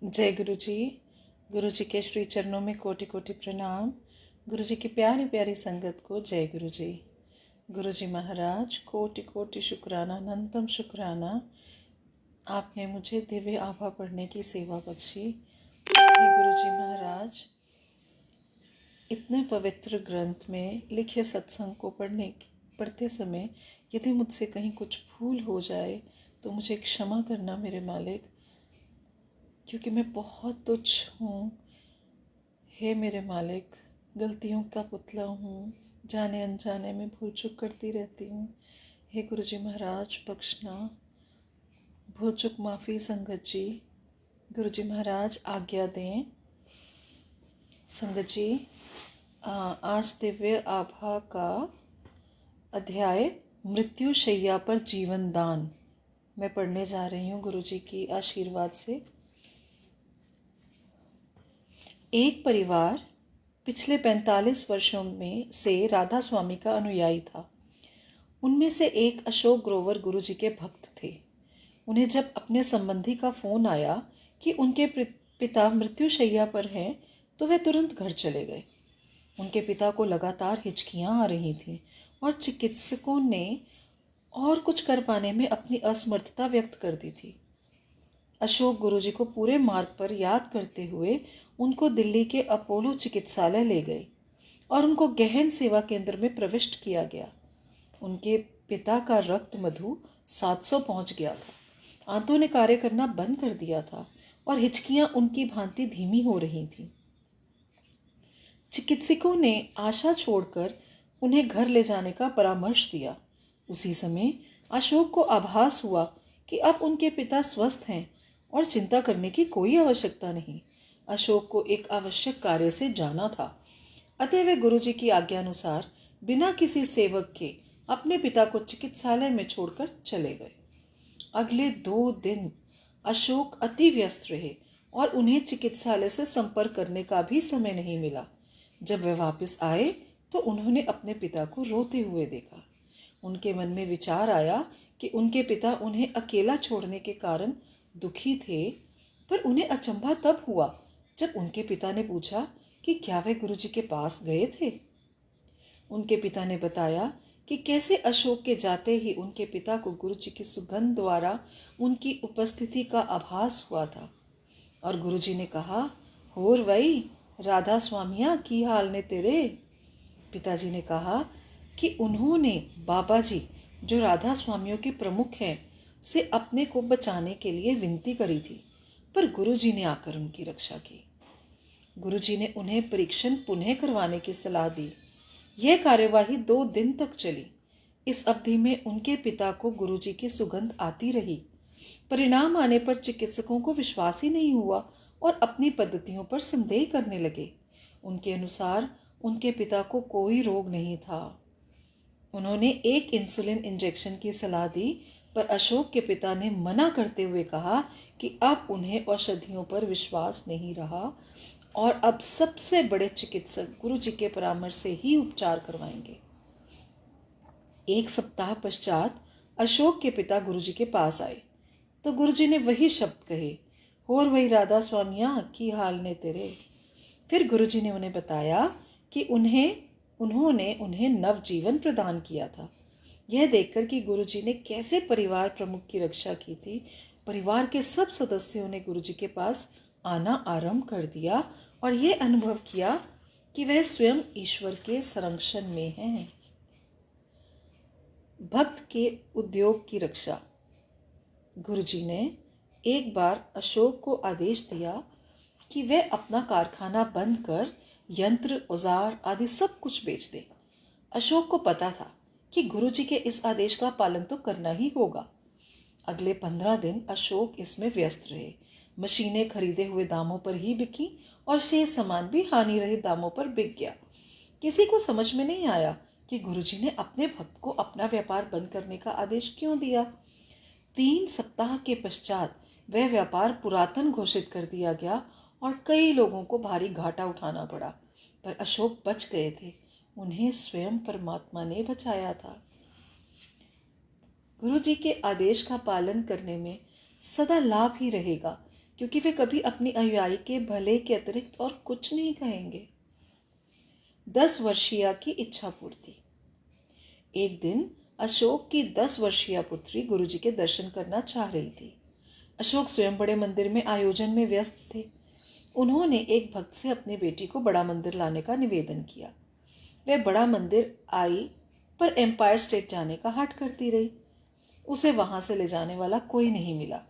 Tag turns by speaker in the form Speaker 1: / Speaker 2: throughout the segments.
Speaker 1: जय गुरु जी। गुरु जी के श्री चरणों में कोटि कोटि प्रणाम। गुरु जी की प्यारी प्यारी संगत को जय गुरु जी। गुरु जी महाराज कोटि कोटि शुक्राना, अनंतम शुक्राना। आपने मुझे दिव्य आभा पढ़ने की सेवा बख्शी। हे गुरु जी महाराज, इतने पवित्र ग्रंथ में लिखे सत्संग को पढ़ते समय यदि मुझसे कहीं कुछ भूल हो जाए तो मुझे क्षमा करना मेरे मालिक, क्योंकि मैं बहुत तुच्छ हूँ। हे मेरे मालिक, गलतियों का पुतला हूँ, जाने अनजाने में भूल चूक करती रहती हूँ। हे गुरु जी महाराज बख्शना, भूल चूक माफ़ी संगत जी। गुरु जी महाराज आज्ञा दें। संगत जी, आज दिव्य आभा का अध्याय मृत्यु शैया पर जीवन दान मैं पढ़ने जा रही हूँ गुरु जी की आशीर्वाद से। एक परिवार पिछले 45 वर्षों में से राधा स्वामी का अनुयायी था। उनमें से एक अशोक ग्रोवर गुरु जी के भक्त थे। उन्हें जब अपने संबंधी का फोन आया कि उनके पिता मृत्युशैया पर हैं, तो वे तुरंत घर चले गए। उनके पिता को लगातार हिचकियां आ रही थीं और चिकित्सकों ने और कुछ कर पाने में अपनी असमर्थता व्यक्त कर दी थी। अशोक गुरुजी को पूरे मार्ग पर याद करते हुए उनको दिल्ली के अपोलो चिकित्सालय ले गए और उनको गहन सेवा केंद्र में प्रविष्ट किया गया। उनके पिता का रक्त मधु 700 पहुंच गया था। आंतों ने कार्य करना बंद कर दिया था और हिचकियां उनकी भांति धीमी हो रही थीं। चिकित्सकों ने आशा छोड़कर उन्हें घर ले जाने का परामर्श दिया। उसी समय अशोक को आभास हुआ कि अब उनके पिता स्वस्थ हैं और चिंता करने की कोई आवश्यकता नहीं। अशोक को एक आवश्यक कार्य से जाना था, अतः वे गुरुजी की आज्ञानुसार बिना किसी सेवक के अपने पिता को चिकित्सालय में छोड़कर चले गए। अगले 2 दिन अशोक अति व्यस्त रहे और उन्हें चिकित्सालय से संपर्क करने का भी समय नहीं मिला। जब वे वापस आए तो उन्होंने अपने पिता को रोते हुए देखा। उनके मन में विचार आया कि उनके पिता उन्हें अकेला छोड़ने के कारण दुखी थे, पर उन्हें अचंभा तब हुआ जब उनके पिता ने पूछा कि क्या वे गुरुजी के पास गए थे। उनके पिता ने बताया कि कैसे अशोक के जाते ही उनके पिता को गुरुजी की सुगंध द्वारा उनकी उपस्थिति का आभास हुआ था और गुरुजी ने कहा, होर वही राधा स्वामिया की हाल ने तेरे। पिताजी ने कहा कि उन्होंने बाबा जी, जो राधा स्वामियों के प्रमुख हैं, से अपने को बचाने के लिए विनती करी थी, पर गुरुजी ने आकर उनकी रक्षा की। गुरुजी ने उन्हें परीक्षण पुनः करवाने की सलाह दी। यह कार्यवाही 2 दिन तक चली। इस अवधि में उनके पिता को गुरुजी की सुगंध आती रही। परिणाम आने पर चिकित्सकों को विश्वास ही नहीं हुआ और अपनी पद्धतियों पर संदेह करने लगे। उनके अनुसार उनके पिता को कोई रोग नहीं था। उन्होंने एक इंसुलिन इंजेक्शन की सलाह दी, पर अशोक के पिता ने मना करते हुए कहा कि अब उन्हें औषधियों पर विश्वास नहीं रहा और अब सबसे बड़े चिकित्सक गुरुजी के परामर्श से ही उपचार करवाएंगे। 1 सप्ताह पश्चात अशोक के पिता गुरुजी के पास आए तो गुरुजी ने वही शब्द कहे, होर वही राधा स्वामिया की हाल ने तेरे। फिर गुरुजी ने उन्हें बताया कि उन्होंने उन्हें नवजीवन प्रदान किया था। यह देखकर कि गुरुजी ने कैसे परिवार प्रमुख की रक्षा की थी, परिवार के सब सदस्यों ने गुरुजी के पास आना आरंभ कर दिया और यह अनुभव किया कि वह स्वयं ईश्वर के संरक्षण में हैं। भक्त के उद्योग की रक्षा। गुरुजी ने एक बार अशोक को आदेश दिया कि वह अपना कारखाना बंद कर यंत्र, औजार आदि सब कुछ बेच दे। अशोक को पता था कि गुरुजी के इस आदेश का पालन तो करना ही होगा। अगले 15 दिन अशोक इसमें व्यस्त रहे। मशीनें खरीदे हुए दामों पर ही बिकी और शेष सामान भी हानि रहित दामों पर बिक गया। किसी को समझ में नहीं आया कि गुरुजी ने अपने भक्त को अपना व्यापार बंद करने का आदेश क्यों दिया। 3 सप्ताह के पश्चात वह व्यापार पुरातन घोषित कर दिया गया और कई लोगों को भारी घाटा उठाना पड़ा, पर अशोक बच गए थे। उन्हें स्वयं परमात्मा ने बचाया था। गुरुजी के आदेश का पालन करने में सदा लाभ ही रहेगा, क्योंकि वे कभी अपनी अनुयायी के भले के अतिरिक्त और कुछ नहीं कहेंगे। 10 वर्षीय की इच्छा पूर्ति। एक दिन अशोक की 10 वर्षीय पुत्री गुरुजी के दर्शन करना चाह रही थी। अशोक स्वयं बड़े मंदिर में आयोजन में व्यस्त थे। उन्होंने एक भक्त से अपनी बेटी को बड़ा मंदिर लाने का निवेदन किया। वह बड़ा मंदिर आई, पर एम्पायर स्टेट जाने का हठ करती रही। उसे वहां से ले जाने वाला कोई नहीं मिला।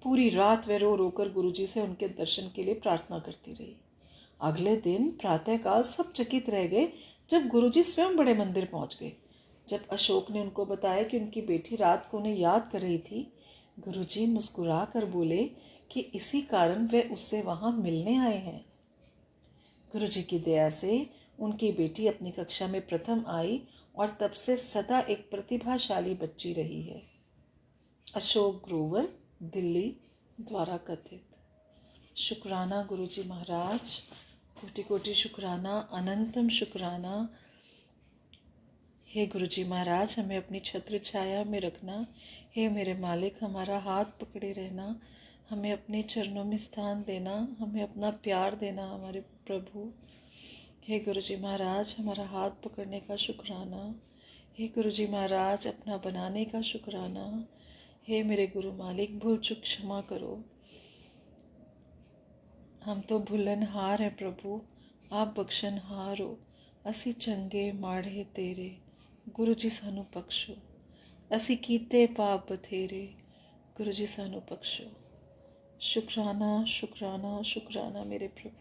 Speaker 1: पूरी रात वह रो रोकर गुरुजी से उनके दर्शन के लिए प्रार्थना करती रही। अगले दिन प्रातःकाल सब चकित रह गए जब गुरुजी स्वयं बड़े मंदिर पहुंच गए। जब अशोक ने उनको बताया कि उनकी बेटी रात को उन्हें याद कर रही थी, गुरुजी मुस्कुरा कर बोले कि इसी कारण वे उससे वहां मिलने आए हैं। गुरुजी की दया से उनकी बेटी अपनी कक्षा में प्रथम आई और तब से सदा एक प्रतिभाशाली बच्ची रही है। अशोक ग्रोवर, दिल्ली द्वारा कथित। शुक्राना गुरुजी महाराज, कोटि कोटि शुक्राना, अनंतम शुक्राना। हे गुरुजी महाराज, हमें अपनी छत्र छाया में रखना। हे मेरे मालिक, हमारा हाथ पकड़े रहना, हमें अपने चरणों में स्थान देना, हमें अपना प्यार देना हमारे प्रभु। हे गुरुजी महाराज, हमारा हाथ पकड़ने का शुक्राना। हे गुरुजी महाराज, अपना बनाने का शुक्राना। हे मेरे गुरु मालिक, भूल चूक क्षमा करो। हम तो भुलनहार हैं प्रभु, आप बख्शनहार हो। असी चंगे माड़े तेरे, गुरु जी सानू बख्शो। असी कीते पाप बथेरे, गुरु जी सानू बख्शो। शुक्राना शुक्राना शुक्राना मेरे प्रभु।